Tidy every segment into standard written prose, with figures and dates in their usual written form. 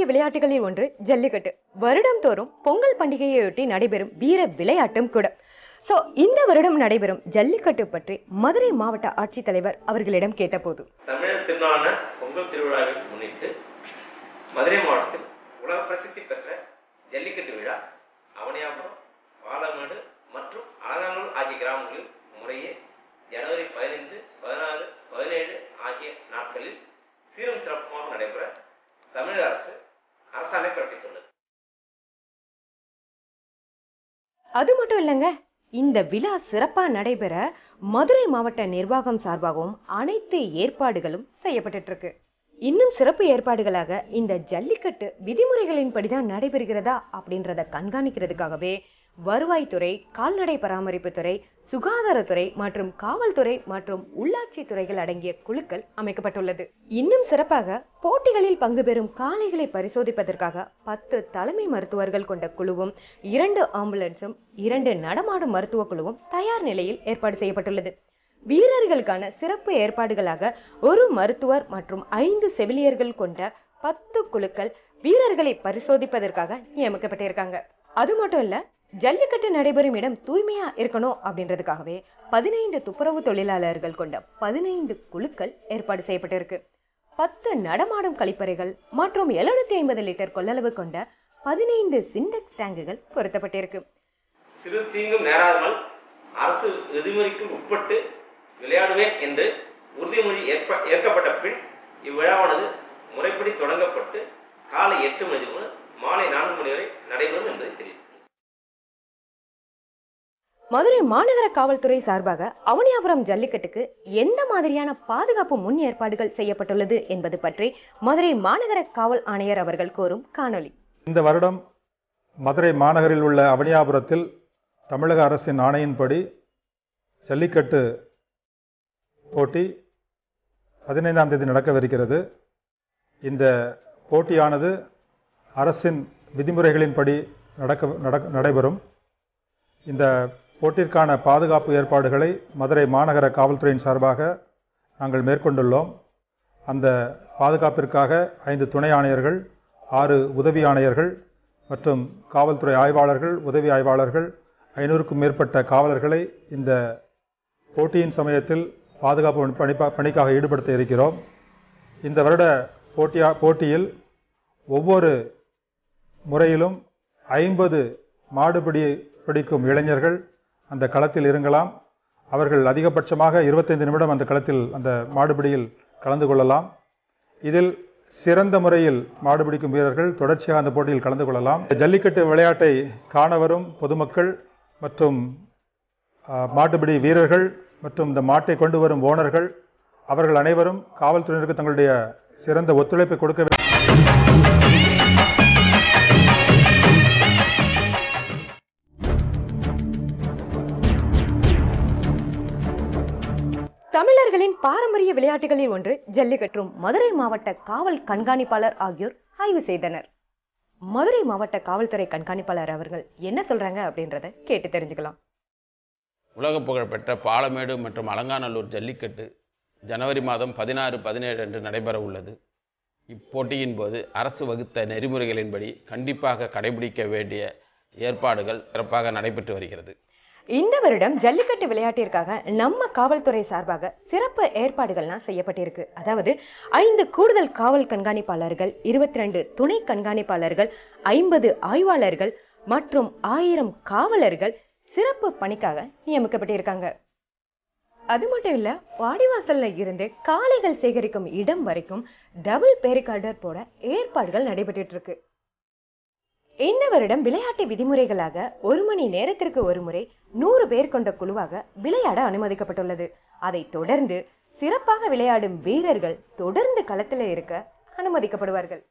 பாரம்பரிய விளையாட்டுகளில் ஒன்று ஜல்லிக்கட்டு. வருடம் தோறும் பொங்கல் பண்டிகையையொட்டி நடைபெறும் வீர விளையாட்டும் கூட. இந்த வருடம் நடைபெறும் ஜல்லிக்கட்டு பற்றி மதுரை மாவட்ட ஆட்சித்தலைவர் அவர்களிடம் கேட்டபோது, தமிழர் திருநாளான பொங்கல் திருவிழாவை முன்னிட்டு மதுரை மாவட்டத்தில் உலக பிரசித்தி பெற்ற ஜல்லிக்கட்டு விழா அவனியாபுரம், பாலமேடு மற்றும் அலங்காநல்லூர் ஆகிய கிராமங்களில் முறையே ஜனவரி 15, 16, 17 ஆகிய நாட்களில் சீரும் சிறப்புமாக நடைபெற தமிழக அரசு அரசாணை பிறப்பித்துள்ளது. அது மட்டும் இல்லைங்க, இந்த விழா சிறப்பா நடைபெற மதுரை மாவட்ட நிர்வாகம் சார்பாகவும் அனைத்து ஏற்பாடுகளும் செய்யப்பட்டு இருக்கு. இன்னும் சிறப்பு ஏற்பாடுகளாக இந்த ஜல்லிக்கட்டு விதிமுறைகளின்படிதான் நடைபெறுகிறதா அப்படின்றத கண்காணிக்கிறதுக்காகவே வருவாய்த்துறை, கால்நடை பராமரிப்புத்துறை, சுகாதாரத்துறை மற்றும் காவல்துறை மற்றும் உள்ளாட்சி துறைகள் அடங்கிய குழுக்கள் அமைக்கப்பட்டுள்ளது. இன்னும் சிறப்பாக போட்டிகளில் பங்கு பெறும் காளைகளை பரிசோதிப்பதற்காக 10 தலைமை மருத்துவர்கள் கொண்ட குழுவும், 2 ஆம்புலன்ஸும், 2 நடமாடும் மருத்துவ குழுவும் தயார் நிலையில் ஏற்பாடு செய்யப்பட்டுள்ளது. வீரர்களுக்கான சிறப்பு ஏற்பாடுகளாக 1 மருத்துவர் மற்றும் 5 செவிலியர்கள் கொண்ட 10 குழுக்கள் வீரர்களை பரிசோதிப்பதற்காக நியமிக்கப்பட்டிருக்காங்க. அது மட்டும் இல்ல, ஜல்லிக்கட்டு நடைபெறும் இடம் தூய்மையா இருக்கணும் அப்படின்றதுக்காகவே 15 துப்புரவு தொழிலாளர்கள் கொண்ட 15 குழுக்கள் ஏற்பாடு செய்யப்பட்டிருக்கு. 10 நடமாடும் கழிப்பறைகள் மற்றும் 750 லிட்டர் கொள்ளளவு கொண்ட 15 சிண்டெக்ஸ் டேங்குகள் பொருத்தப்பட்டிருக்கு. சிறு தீங்கும் நேராமல் அரசு விதிமுறைக்கு உட்பட்டு விளையாடுவேன் என்று உறுதிமொழி ஏற்கப்பட்ட பின் இவ்விழாவானது முறைப்படி தொடங்கப்பட்டு காலை 8 மணி முதல் மாலை 4 மணி வரை நடைபெறும் என்பதை தெரிவித்தது. மதுரை மாநகர காவல்துறை சார்பாக அவனியாபுரம் ஜல்லிக்கட்டுக்கு எந்த மாதிரியான பாதுகாப்பு முன் ஏற்பாடுகள் செய்யப்பட்டுள்ளது என்பது பற்றி மதுரை மாநகர காவல் ஆணையர் அவர்கள் கூறும் காணொலி. இந்த வருடம் மதுரை மாநகரில் உள்ள அவனியாபுரத்தில் தமிழக அரசின் ஆணையின்படி ஜல்லிக்கட்டு போட்டி 15ஆம் தேதி நடக்கவிருக்கிறது. இந்த போட்டியானது அரசின் விதிமுறைகளின்படி நடைபெறும். இந்த போட்டிற்கான பாதுகாப்பு ஏற்பாடுகளை மதுரை மாநகர காவல்துறையின் சார்பாக நாங்கள் மேற்கொண்டுள்ளோம். அந்த பாதுகாப்பிற்காக 5 துணை ஆணையர்கள், 6 உதவி ஆணையர்கள் மற்றும் காவல்துறை ஆய்வாளர்கள், உதவி ஆய்வாளர்கள், 500க்கும் மேற்பட்ட காவலர்களை இந்த போட்டியின் சமயத்தில் பாதுகாப்பு பணிக்காக ஈடுபடுத்த இருக்கிறோம். இந்த வருட போட்டியில் ஒவ்வொரு முறையிலும் 50 மாடுபிடி பிடிக்கும் இளைஞர்கள் அந்த களத்தில் இறங்கலாம். அவர்கள் அதிகபட்சமாக 25 நிமிடம் அந்த களத்தில் அந்த மாடுபிடியில் கலந்து கொள்ளலாம். இதில் சிறந்த முறையில் மாடுபிடிக்கும் வீரர்கள் தொடர்ச்சியாக அந்த போட்டியில் கலந்து கொள்ளலாம். ஜல்லிக்கட்டு விளையாட்டை காண வரும் பொதுமக்கள் மற்றும் மாட்டுப்பிடி வீரர்கள் மற்றும் இந்த மாட்டை கொண்டு வரும் ஓனர்கள் அவர்கள் அனைவரும் காவல்துறையினருக்கு தங்களுடைய சிறந்த ஒத்துழைப்பை கொடுக்க வேண்டும். தமிழர்களின் பாரம்பரிய விளையாட்டுகளில் ஒன்று ஜல்லிக்கட்டும் மதுரை மாவட்ட காவல் கண்காணிப்பாளர் ஆகியோர் ஆய்வு செய்தனர். மதுரை மாவட்ட காவல்துறை கண்காணிப்பாளர் அவர்கள் என்ன சொல்றாங்க அப்படின்றத கேட்டு தெரிஞ்சுக்கலாம். உலக புகழ்பெற்ற பாலமேடு மற்றும் அலங்காநல்லூர் ஜல்லிக்கட்டு ஜனவரி மாதம் 16, 17 அன்று நடைபெற உள்ளது. இப்போட்டியின் போது அரசு வகுத்த நெறிமுறைகளின்படி கண்டிப்பாக கடைபிடிக்க வேண்டிய ஏற்பாடுகள் சிறப்பாக நடைபெற்று வருகிறது. இந்த வருடம் ஜல்லிக்கட்டு விளையாட்டிற்காக நம்ம காவல்துறை சார்பாக சிறப்பு ஏற்பாடுகள்லாம் செய்யப்பட்டிருக்கு. அதாவது 5 கூடுதல் காவல் கண்காணிப்பாளர்கள், 22 துணை கண்காணிப்பாளர்கள், 50 ஆய்வாளர்கள் மற்றும் 1000 காவலர்கள் சிறப்பு பணிக்காக நியமிக்கப்பட்டிருக்காங்க. அது மட்டும் இல்ல, வாடிவாசல்ல இருந்து காளைகள் சேகரிக்கும் இடம் வரைக்கும் டபுள் பேரிகார்டர் போட ஏற்பாடுகள் நடைபெற்று இருக்கு. இந்த வருடம் விளையாட்டு விதிமுறைகளாக 1 மணி நேரத்திற்கு ஒரு முறை 100 பேர் கொண்ட குழுவாக விளையாட அனுமதிக்கப்பட்டுள்ளது. அதை தொடர்ந்து சிறப்பாக விளையாடும் வீரர்கள் தொடர்ந்து களத்தில் இருக்க அனுமதிக்கப்படுவார்கள்.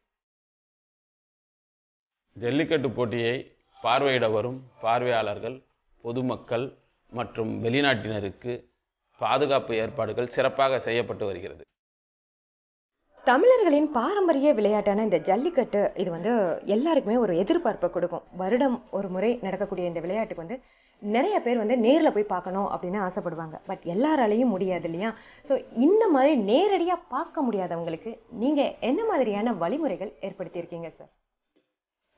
ஜல்லிக்கட்டு போட்டியை பார்வையிட வரும் பார்வையாளர்கள், பொதுமக்கள் மற்றும் வெளிநாட்டினருக்கு பாதுகாப்பு ஏற்பாடுகள் சிறப்பாக செய்யப்பட்டு வருகிறது. தமிழர்களின் பாரம்பரிய விளையாட்டான இந்த ஜல்லிக்கட்டு இது எல்லாருக்குமே ஒரு எதிர்பார்ப்பை கொடுக்கும். வருடம் ஒரு முறை நடக்கக்கூடிய இந்த விளையாட்டுக்கு நிறைய பேர் வந்து நேரில் போய் பார்க்கணும் அப்படின்னு ஆசைப்படுவாங்க. பட் எல்லாராலையும் முடியாது இல்லையா? ஸோ இந்த மாதிரி நேரடியாக பார்க்க முடியாதவங்களுக்கு நீங்கள் என்ன மாதிரியான வழிமுறைகள் ஏற்படுத்தியிருக்கீங்க சார்?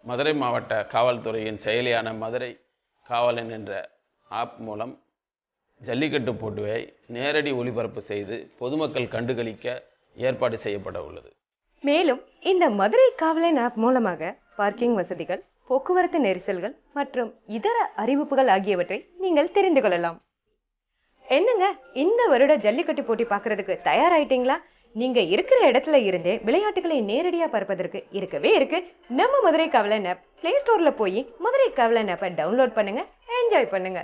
மதுரை மாவட்ட காவல்துறையின் செயலியான மதுரை காவலன் என்ற ஆப் மூலம் ஜல்லிக்கட்டு போட்டியை நேரடி ஒளிபரப்பு செய்து பொதுமக்கள் கண்டுகளிக்க ஏற்பாடு செய்யப்பட உள்ளது. மேலும் இந்த மதுரை காவலன் ஆப் மூலமாக பார்க்கிங் வசதிகள், போக்குவரத்து நெரிசல்கள் மற்றும் இதர அறிவிப்புகள் ஆகியவற்றை நீங்கள் தெரிந்து கொள்ளலாம். என்னங்க, இந்த வருட ஜல்லிக்கட்டு போட்டி பார்க்கறதுக்கு தயாராயிட்டீங்களா? நீங்க இருக்கிற இடத்துல இருந்தே விளையாட்டுகளை நேரடியா பார்ப்பதற்கு இருக்கு நம்ம மதுரை காவலன் ஆப். பிளே ஸ்டோர்ல போய் மதுரை காவலன் ஆப்பை டவுன்லோட் பண்ணுங்க, என்ஜாய் பண்ணுங்க.